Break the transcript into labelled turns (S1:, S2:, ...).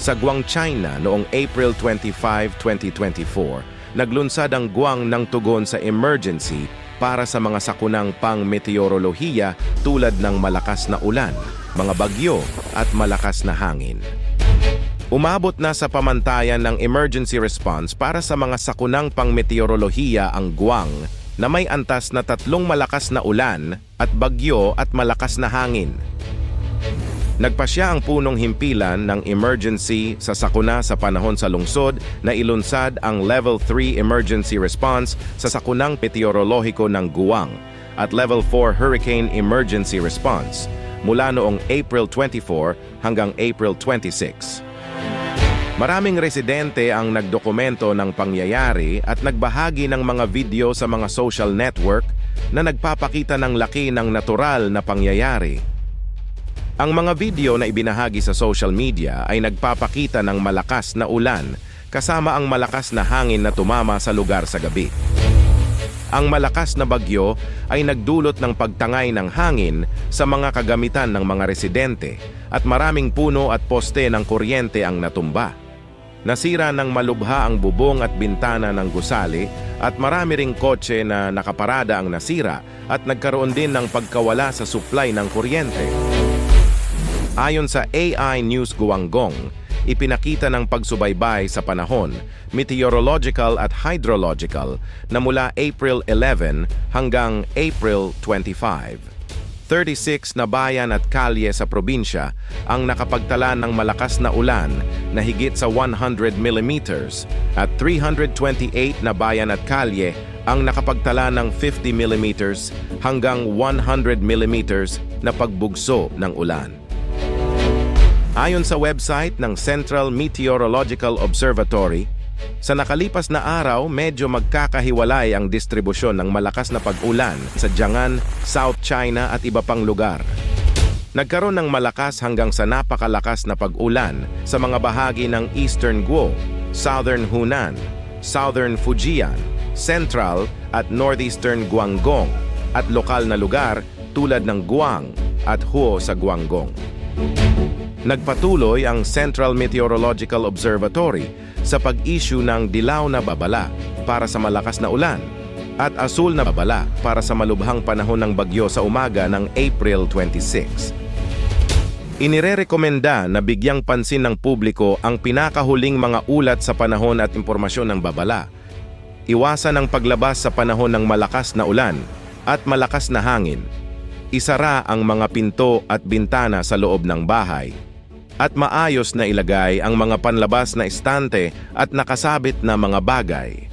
S1: Sa Guang, China noong April 25, 2024, naglunsad ang Guang ng tugon sa emergency para sa mga sakunang pang-meteorolohiya tulad ng malakas na ulan, mga bagyo at malakas na hangin. Umabot na sa pamantayan ng emergency response para sa mga sakunang pang-meteorolohiya ang Guang na may antas na 3 malakas na ulan at bagyo at malakas na hangin. Nagpasya ang punong himpilan ng emergency sa sakuna sa panahon sa lungsod na ilunsad ang Level 3 Emergency Response sa sakunang meteorolohiko ng Guang at Level 4 Hurricane Emergency Response mula noong April 24 hanggang April 26. Maraming residente ang nagdokumento ng pangyayari at nagbahagi ng mga video sa mga social network na nagpapakita ng laki ng natural na pangyayari. Ang mga video na ibinahagi sa social media ay nagpapakita ng malakas na ulan kasama ang malakas na hangin na tumama sa lugar sa gabi. Ang malakas na bagyo ay nagdulot ng pagtangay ng hangin sa mga kagamitan ng mga residente at maraming puno at poste ng kuryente ang natumba. Nasira ng malubha ang bubong at bintana ng gusali at marami ring kotse na nakaparada ang nasira at nagkaroon din ng pagkawala sa supply ng kuryente. Ayon sa AI News Guangdong, ipinakita ng pagsubaybay sa panahon, meteorological at hydrological na mula April 11 hanggang April 25. 36 na bayan at kalye sa probinsya ang nakapagtala ng malakas na ulan na higit sa 100 millimeters at 328 na bayan at kalye ang nakapagtala ng 50 millimeters hanggang 100 millimeters na pagbugso ng ulan. Ayon sa website ng Central Meteorological Observatory, sa nakalipas na araw medyo magkakahiwalay ang distribusyon ng malakas na pag-ulan sa Jiang'an, South China at iba pang lugar. Nagkaroon ng malakas hanggang sa napakalakas na pag-ulan sa mga bahagi ng Eastern Guo, Southern Hunan, Southern Fujian, Central at Northeastern Guangdong at lokal na lugar tulad ng Guang at Huo sa Guangdong. Nagpatuloy ang Central Meteorological Observatory sa pag-issue ng dilaw na babala para sa malakas na ulan at asul na babala para sa malubhang panahon ng bagyo sa umaga ng April 26. Inirerekomenda na bigyang pansin ng publiko ang pinakahuling mga ulat sa panahon at impormasyon ng babala. Iwasan ang paglabas sa panahon ng malakas na ulan at malakas na hangin. Isara ang mga pinto at bintana sa loob ng bahay. At maayos na ilagay ang mga panlabas na estante at nakasabit na mga bagay.